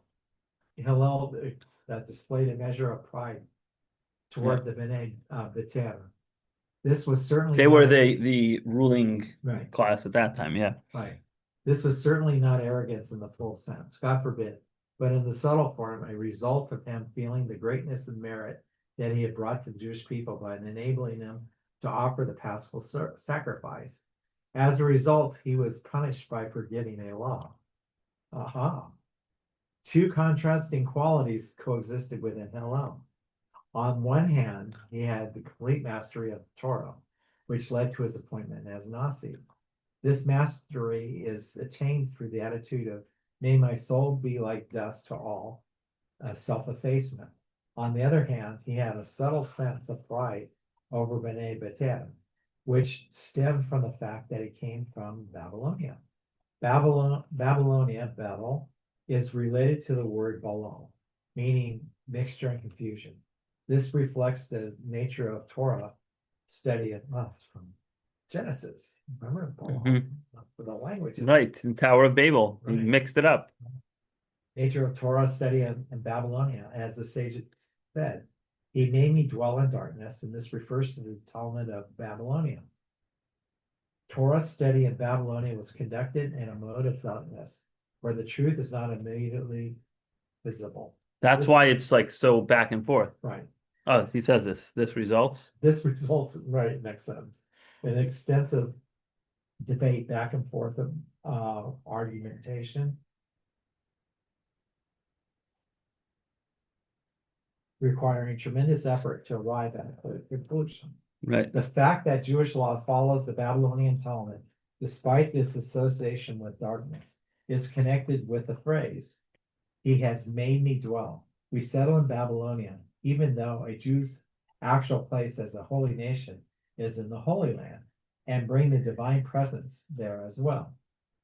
Hillel displayed a measure of pride toward the Bnei B'ter. This was certainly They were not- the ruling right, class at that time, yeah. right. This was certainly not arrogance in the full sense, God forbid, but in the subtle form, a result of him feeling the greatness and merit that he had brought to the Jewish people by enabling them to offer the paschal sacrifice. As a result, he was punished by forgetting a law. Aha. Two contrasting qualities coexisted within Hillel. On one hand, he had the complete mastery of Torah, which led to his appointment as Nasi. This mastery is attained through the attitude of, "May my soul be like dust to all," self-effacement. On the other hand, he had a subtle sense of pride over Bnei B'ter, which stemmed from the fact that he came from Babylonia. Babylonia, Babel, is related to the word balon, meaning mixture and confusion. This reflects the nature of Torah study. It's from Genesis. Remember for the language. Right, in Tower of Babel. He Right. mixed it up. Nature of Torah study in Babylonia, as the sage said, "He made me dwell in darkness," and this refers to the Talmud of Babylonia. Torah study in Babylonia was conducted in a mode of darkness, where the truth is not immediately visible. That's This- why it's like so back and forth. Right. Oh, he says this results. This results, right, next sentence, an extensive debate back and forth of argumentation, requiring tremendous effort to arrive at a conclusion. Right. The fact that Jewish law follows the Babylonian Talmud, despite this association with darkness, is connected with the phrase, "He has made me dwell." We settle in Babylonia, even though a Jew's actual place as a holy nation is in the Holy Land, and bring the divine presence there as well.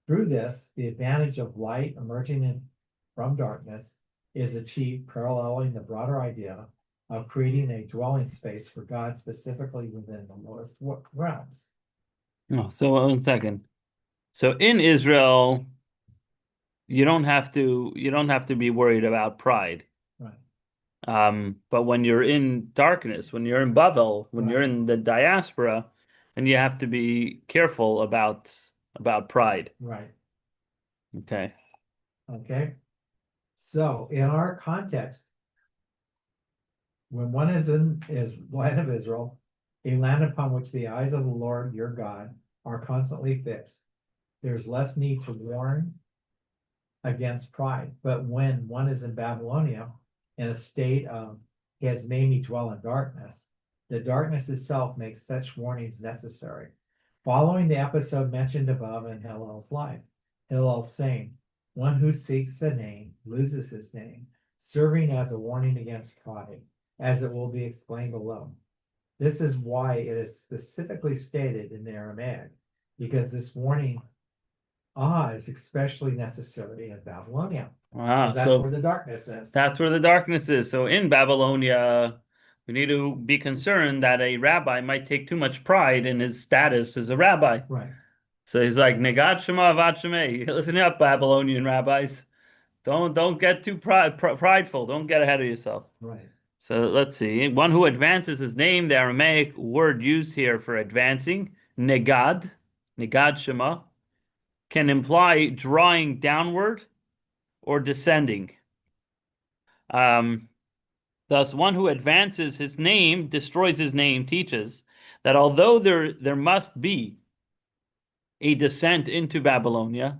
Through this, the advantage of light emerging from darkness is achieved, paralleling the broader idea of creating a dwelling space for God specifically within the lowest realms. Oh, so 1 second. So in Israel, you don't have to be worried about pride. Right. But when you're in darkness, when you're in Babel, when you're in the diaspora, then you have to be careful about pride. Right. Okay. Okay. So in our context, when one is in land of Israel, a land upon which the eyes of the Lord your God are constantly fixed, there's less need to warn against pride. But when one is in Babylonia, in a state of, "He has made me dwell in darkness," the darkness itself makes such warnings necessary. Following the episode mentioned above in Hillel's life, Hillel's saying, "One who seeks a name loses his name," serving as a warning against pride, as it will be explained below. This is why it is specifically stated in the Aramaic, because this warning is especially necessary in Babylonia. Wow. That's So where the darkness is. that's where the darkness is. So in Babylonia, we need to be concerned that a rabbi might take too much pride in his status as a rabbi. Right. So he's like, Negat Shema Avad Shemei. Listen up, Babylonian rabbis. Don't get too prideful. Don't get ahead of yourself. Right. So let's see. One who advances his name, the Aramaic word used here for advancing, negad Shema, can imply drawing downward or descending. Thus, one who advances his name, destroys his name, teaches that although there must be a descent into Babylonia.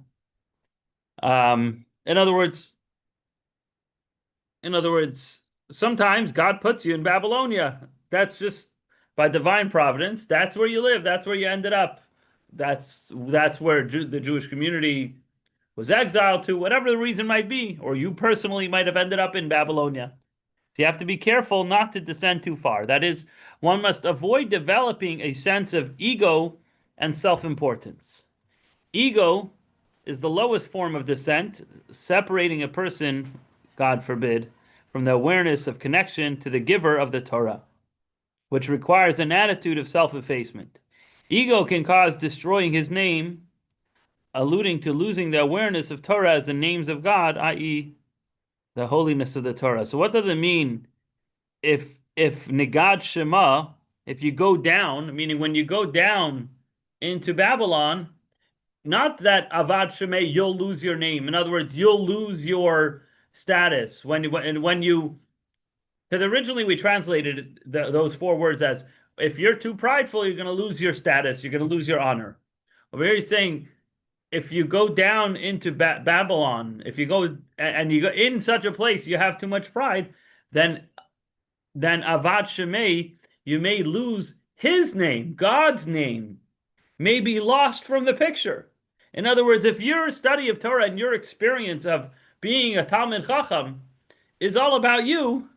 In other words, sometimes God puts you in Babylonia. That's just by divine providence. That's where you live. That's where you ended up. That's where the Jewish community was exiled to, whatever the reason might be, or you personally might have ended up in Babylonia. So you have to be careful not to descend too far. That is, one must avoid developing a sense of ego and self-importance. Ego is the lowest form of descent, separating a person, God forbid, from the awareness of connection to the giver of the Torah, which requires an attitude of self-effacement. Ego can cause destroying his name, alluding to losing the awareness of Torah as the names of God, i.e., the holiness of the Torah. So what does it mean if Negad Shema, if you go down, meaning when you go down into Babylon, not that Avad Shemay, you'll lose your name. In other words, you'll lose your status when you, because originally we translated those four words as, if you're too prideful, you're going to lose your status, you're going to lose your honor. Over here he's saying, if you go down into Babylon, if you go and you go in such a place, you have too much pride, then Avad Shemay, you may lose his name, God's name, may be lost from the picture. In other words, if your study of Torah and your experience of being a Talmid Chacham is all about you,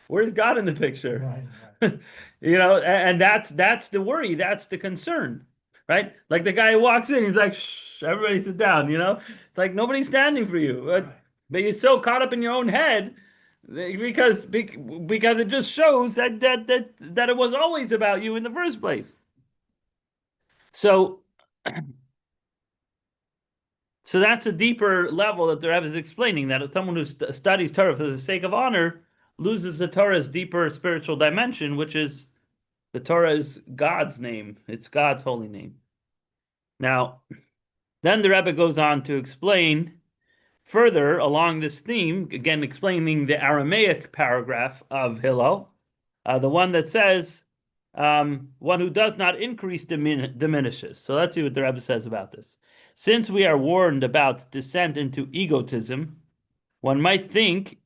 where's God in the picture? Right. And that's the worry, that's the concern, right? Like the guy who walks in, he's like, shh, everybody sit down, It's like nobody's standing for you. Right. But you're so caught up in your own head because it just shows that it was always about you in the first place. So that's a deeper level that the Rebbe is explaining, that someone who studies Torah for the sake of honor loses the Torah's deeper spiritual dimension, which is the Torah is God's name. It's God's holy name. Now, then the Rebbe goes on to explain further along this theme, again explaining the Aramaic paragraph of Hillel, the one that says, one who does not increase diminishes. So let's see what the Rebbe says about this. Since we are warned about descent into egotism, one might think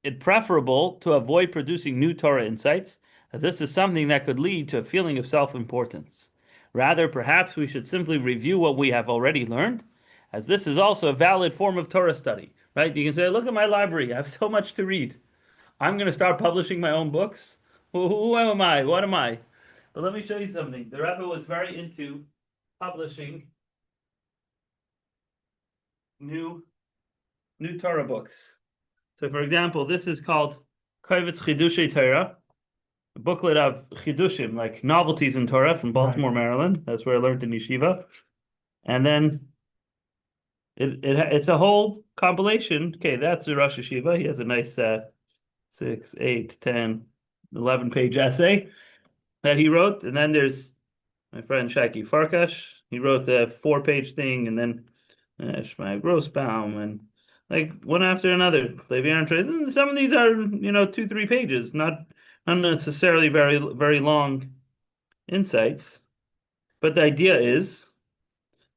it preferable to avoid producing new Torah insights, as this is something that could lead to a feeling of self-importance. Rather, perhaps we should simply review what we have already learned, as this is also a valid form of Torah study, right? You can say, look at my library, I have so much to read. I'm going to start publishing my own books. Who am I? What am I? But let me show you something. The Rebbe was very into publishing new Torah books. So, for example, this is called Kovetz Chidushei Torah, a booklet of Chidushim, like novelties in Torah from Baltimore, right, Maryland. That's where I learned in yeshiva. And then it's a whole compilation. Okay, that's the Rosh Yeshiva. He has a nice 6, 8, 10, 11-page essay that he wrote. And then there's my friend Shaki Farkash. He wrote the 4-page thing, and then Shmai Grossbaum, and like one after another. Some of these are 2-3 pages, not necessarily very very long insights. But the idea is,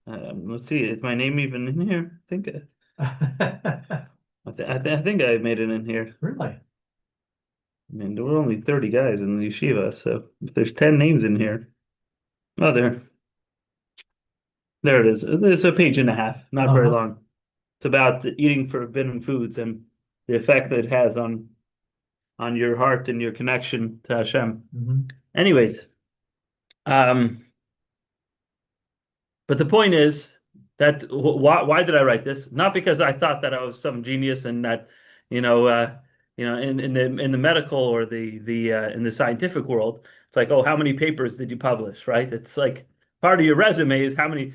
let's see, is my name even in here? I think I think I made it in here. Really? I mean, there were only 30 guys in the yeshiva, so if there's 10 names in here, oh, there it is. It's a page and a half, not very long. It's about eating forbidden foods and the effect that it has on your heart and your connection to Hashem. Mm-hmm. Anyways, but the point is that why did I write this? Not because I thought that I was some genius and that in the medical or the in the scientific world, it's like, oh, how many papers did you publish, right? It's like part of your resume is how many.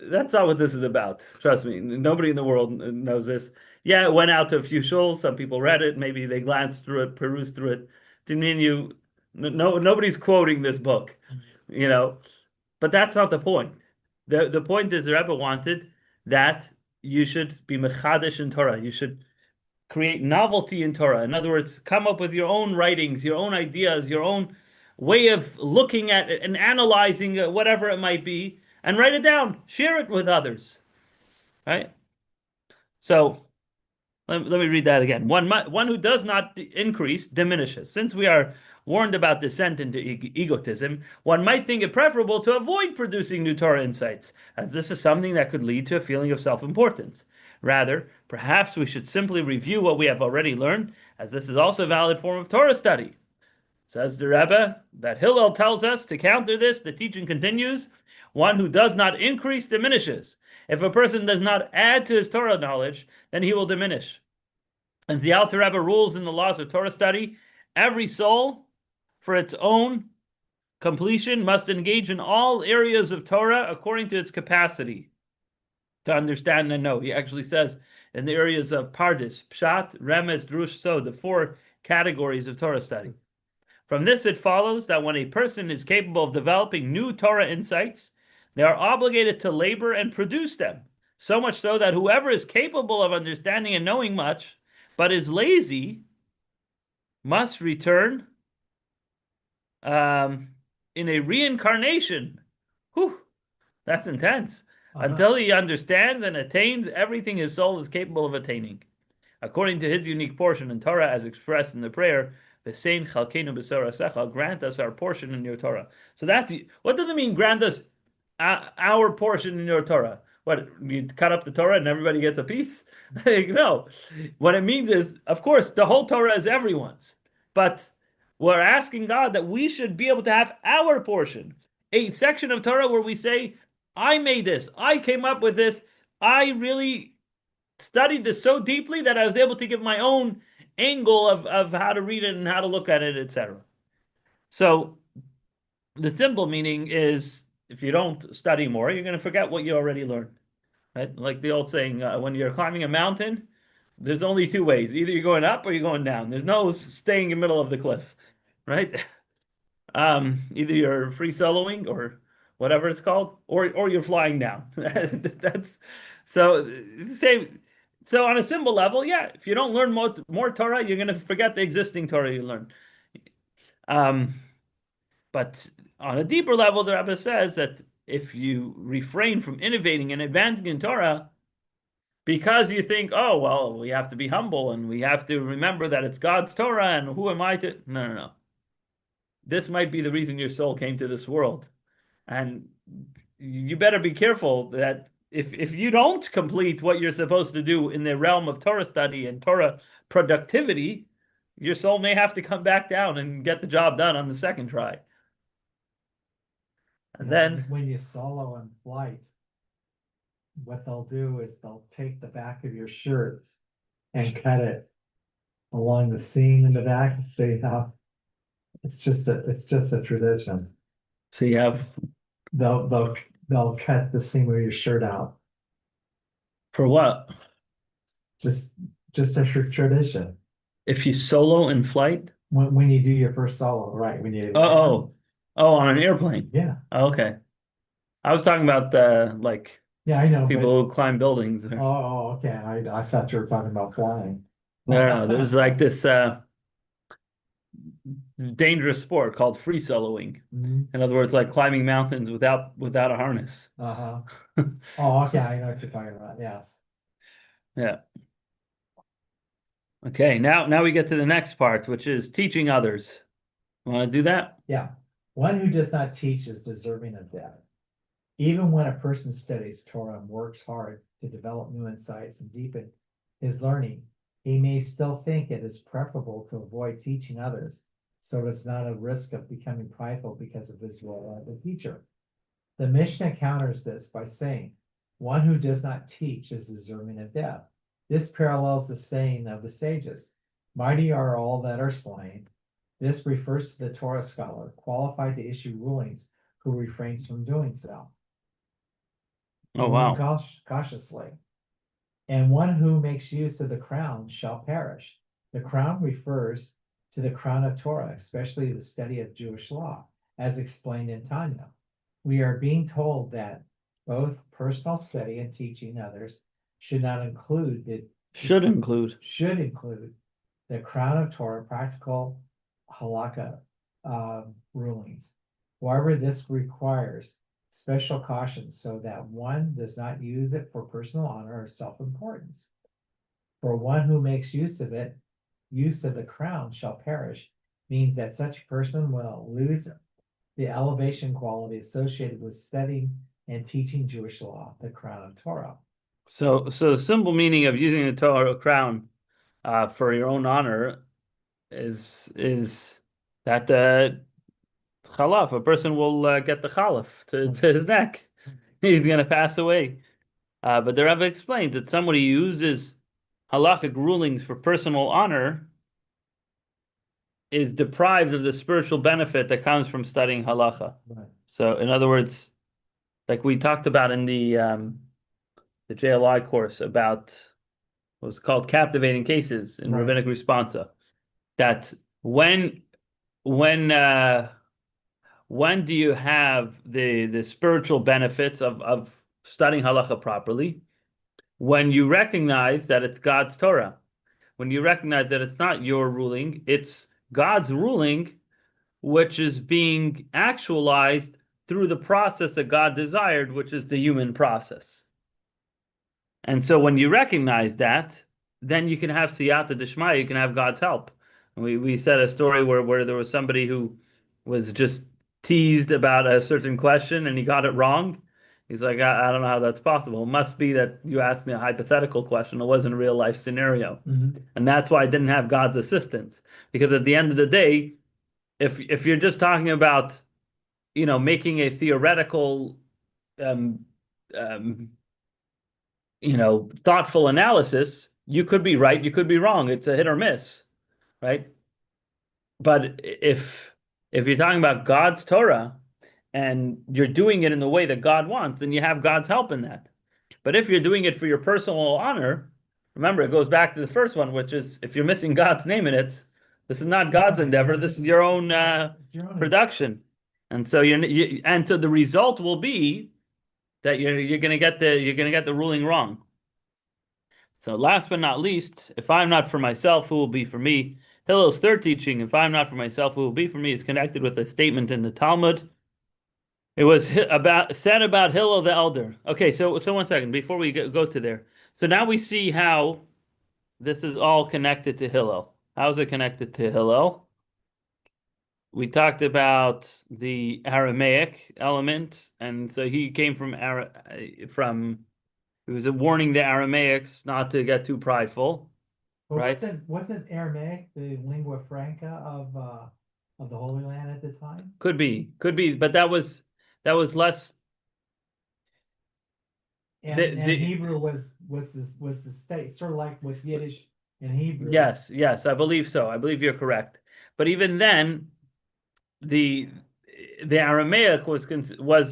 That's not what this is about. Trust me. Nobody in the world knows this. Yeah, it went out to a few shuls. Some people read it. Maybe they glanced through it, perused through it. Didn't mean you. No, nobody's quoting this book, But that's not the point. The point is, the Rebbe wanted that you should be mechadish in Torah. You should create novelty in Torah. In other words, come up with your own writings, your own ideas, your own way of looking at it and analyzing whatever it might be, and write it down. Share it with others. Right? So let me read that again. One who does not increase diminishes. Since we are warned about descent into egotism, one might think it preferable to avoid producing new Torah insights, as this is something that could lead to a feeling of self-importance. Rather, perhaps we should simply review what we have already learned, as this is also a valid form of Torah study. Says the Rebbe that Hillel tells us to counter this. The teaching continues: one who does not increase diminishes. If a person does not add to his Torah knowledge, then he will diminish. And the Alter Rebbe rules in the laws of Torah study, every soul, for its own completion, must engage in all areas of Torah according to its capacity to understand and know. He actually says in the areas of Pardis, Pshat, Remez, Drush, Sod, the 4 categories of Torah study. From this, it follows that when a person is capable of developing new Torah insights, they are obligated to labor and produce them. So much so that whoever is capable of understanding and knowing much, but is lazy, must return in a reincarnation. Whew, that's intense. Until he understands and attains everything his soul is capable of attaining, according to his unique portion in Torah, as expressed in the prayer, "V'sein chalkeinu b'sorasecha," grant us our portion in your Torah. So that's what does it mean? Grant us our portion in your Torah. What, you cut up the Torah and everybody gets a piece? No. What it means is, of course, the whole Torah is everyone's, but we're asking God that we should be able to have our portion, a section of Torah where we say, I made this, I came up with this, I really studied this so deeply that I was able to give my own angle of how to read it and how to look at it, etc. So the simple meaning is, if you don't study more, you're going to forget what you already learned. Right? Like the old saying, when you're climbing a mountain, there's only 2 ways. Either you're going up or you're going down. There's no staying in the middle of the cliff, right? Either you're free soloing or whatever it's called, or you're flying down. That's so same. So on a simple level, yeah, if you don't learn more Torah, you're going to forget the existing Torah you learned. But on a deeper level, the Rebbe says that if you refrain from innovating and advancing in Torah, because you think, oh, well, we have to be humble and we have to remember that it's God's Torah and who am I to... No. This might be the reason your soul came to this world. And you better be careful that if you don't complete what you're supposed to do in the realm of Torah study and Torah productivity, your soul may have to come back down and get the job done on the second try. And then when you solo in flight, what they'll do is they'll take the back of your shirt and cut it along the seam in the back. So you have, it's just a tradition. So you have They'll cut the seam of your shirt out. For what? Just a tradition. If you solo in flight? When you do your first solo, right? When you Oh, on an airplane. Yeah. Okay. I was talking about the yeah, I know people who climb buildings. Oh, okay. I thought you were talking about flying. No. There's like this dangerous sport called free soloing. In other words, like climbing mountains without a harness. Oh, okay. I know what you're talking about. Yes. Yeah. Okay, now we get to the next part, which is teaching others. Want to do that? Yeah. One who does not teach is deserving of death. Even when a person studies Torah and works hard to develop new insights and deepen his learning, he may still think it is preferable to avoid teaching others, so it's not a risk of becoming prideful because of his role as a teacher. The Mishnah counters this by saying, one who does not teach is deserving of death. This parallels the saying of the sages, mighty are all that are slain. This refers to the Torah scholar, qualified to issue rulings, who refrains from doing so. Oh, wow. Cautiously. And one who makes use of the crown shall perish. The crown refers to the crown of Torah, especially the study of Jewish law, as explained in Tanya. We are being told that both personal study and teaching others should include the crown of Torah, practical halakha rulings. However, this requires special caution so that one does not use it for personal honor or self-importance. For one who makes use of the crown shall perish, means that such person will lose the elevation quality associated with studying and teaching Jewish law, the crown of Torah. So the simple meaning of using the Torah crown for your own honor is that the chalaf, a person will get the chalaf to his neck. He's going to pass away. But the Rebbe explained that somebody who uses halachic rulings for personal honor is deprived of the spiritual benefit that comes from studying halacha. Right. So, in other words, like we talked about in the JLI course about what's called captivating cases in Right. rabbinic responsa, that when do you have the spiritual benefits of studying halacha properly? When you recognize that it's God's Torah, when you recognize that it's not your ruling, it's God's ruling, which is being actualized through the process that God desired, which is the human process. And so when you recognize that, then you can have siyata d'shmaya, you can have God's help. We said a story where there was somebody who was just teased about a certain question and he got it wrong. He's like, I don't know how that's possible. It must be that you asked me a hypothetical question. It wasn't a real life scenario. Mm-hmm. And that's why I didn't have God's assistance. Because at the end of the day, if you're just talking about, making a theoretical, um, um, thoughtful analysis, you could be right, you could be wrong. It's a hit or miss, right? But if you're talking about God's Torah and you're doing it in the way that God wants, then you have God's help in that. But if you're doing it for your personal honor, remember, it goes back to the first one, which is if you're missing God's name in it, this is not God's endeavor. This is your own production, and so and so the result will be that you're going to get the ruling wrong. So last but not least, if I'm not for myself, who will be for me? Hillel's third teaching, if I'm not for myself, who will be for me, is connected with a statement in the Talmud. It was said about Hillel the elder. Okay, so 1 second before we go to there. So now we see how this is all connected to Hillel. How is it connected to Hillel? We talked about the Aramaic element, and so he came he was warning the Aramaics not to get too prideful. But right? wasn't Aramaic the lingua franca of the Holy Land at the time? Could be, but that was less. And Hebrew was the state, sort of like with Yiddish and Hebrew. Yes, I believe so. I believe you're correct. But even then, the Aramaic was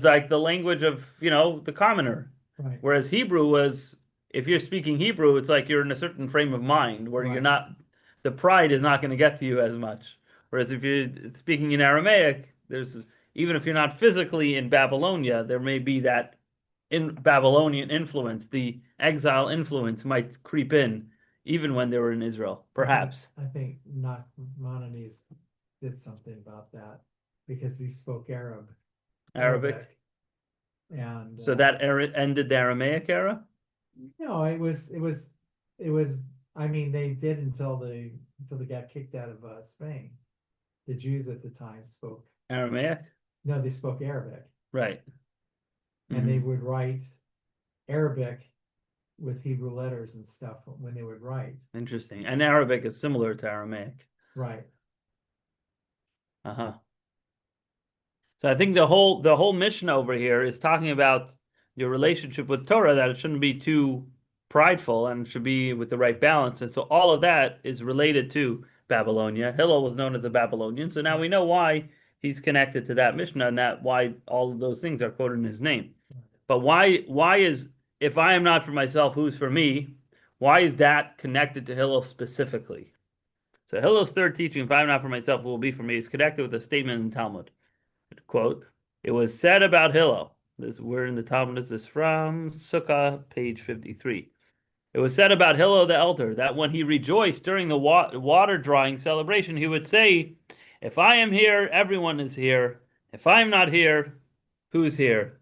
like the language of the commoner, Right. whereas Hebrew was, if you're speaking Hebrew, it's like you're in a certain frame of mind where Right. you're not, the pride is not going to get to you as much. Whereas if you're speaking in Aramaic, even if you're not physically in Babylonia, there may be that in Babylonian influence, the exile influence might creep in even when they were in Israel, perhaps. I think Nachmanides did something about that because he spoke Arabic. And So that era ended the Aramaic era? no, it was I mean they did until they got kicked out of Spain. The Jews at the time spoke Aramaic? No, they spoke Arabic. Right. And they would write Arabic with Hebrew letters and stuff when they would write. Interesting. And Arabic is similar to Aramaic. Right. Uh-huh. So I think the whole mission over here is talking about your relationship with Torah, that it shouldn't be too prideful and it should be with the right balance. And so all of that is related to Babylonia. Hillel was known as the Babylonian. So now we know why he's connected to that Mishnah and why all of those things are quoted in his name. But why is, if I am not for myself, who's for me? Why is that connected to Hillel specifically? So Hillel's third teaching, if I am not for myself, who will be for me, is connected with a statement in the Talmud. Quote, it was said about Hillel. This word in the Talmud is from Sukkah, page 53. It was said about Hillel the elder that when he rejoiced during the water drawing celebration, he would say, if I am here, everyone is here. If I am not here, who's here?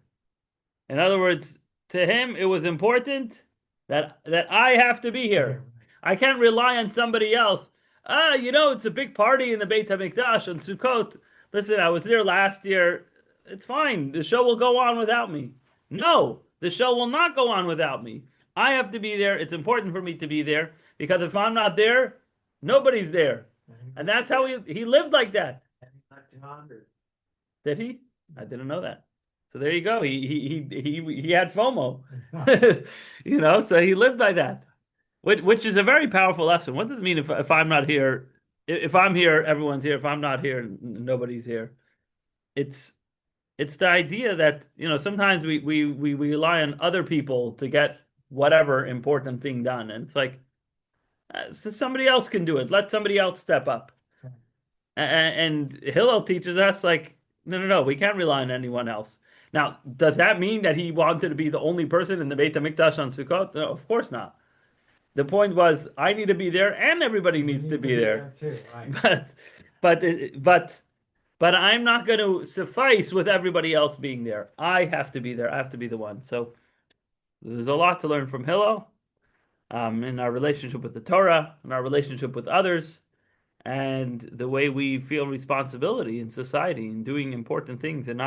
In other words, to him, it was important that I have to be here. I can't rely on somebody else. It's a big party in the Beit HaMikdash on Sukkot. Listen, I was there last year. It's fine. The show will go on without me. No, the show will not go on without me. I have to be there. It's important for me to be there because if I'm not there, nobody's there. And that's how he lived like that. Did he? I didn't know that. So there you go. He had FOMO. So he lived by that. Which is a very powerful lesson. What does it mean if I'm not here? If I'm here, everyone's here. If I'm not here, nobody's here. It's the idea that sometimes we rely on other people to get whatever important thing done, and it's like so somebody else can do it. Let somebody else step up. And Hillel teaches us like no, we can't rely on anyone else. Now, does that mean that he wanted to be the only person in the Beit HaMikdash on Sukkot? No, of course not. The point was, I need to be there, and everybody needs to be there. Too, right. But I'm not going to suffice with everybody else being there. I have to be there. I have to be the one. So there's a lot to learn from Hillel in our relationship with the Torah, in our relationship with others, and the way we feel responsibility in society and doing important things and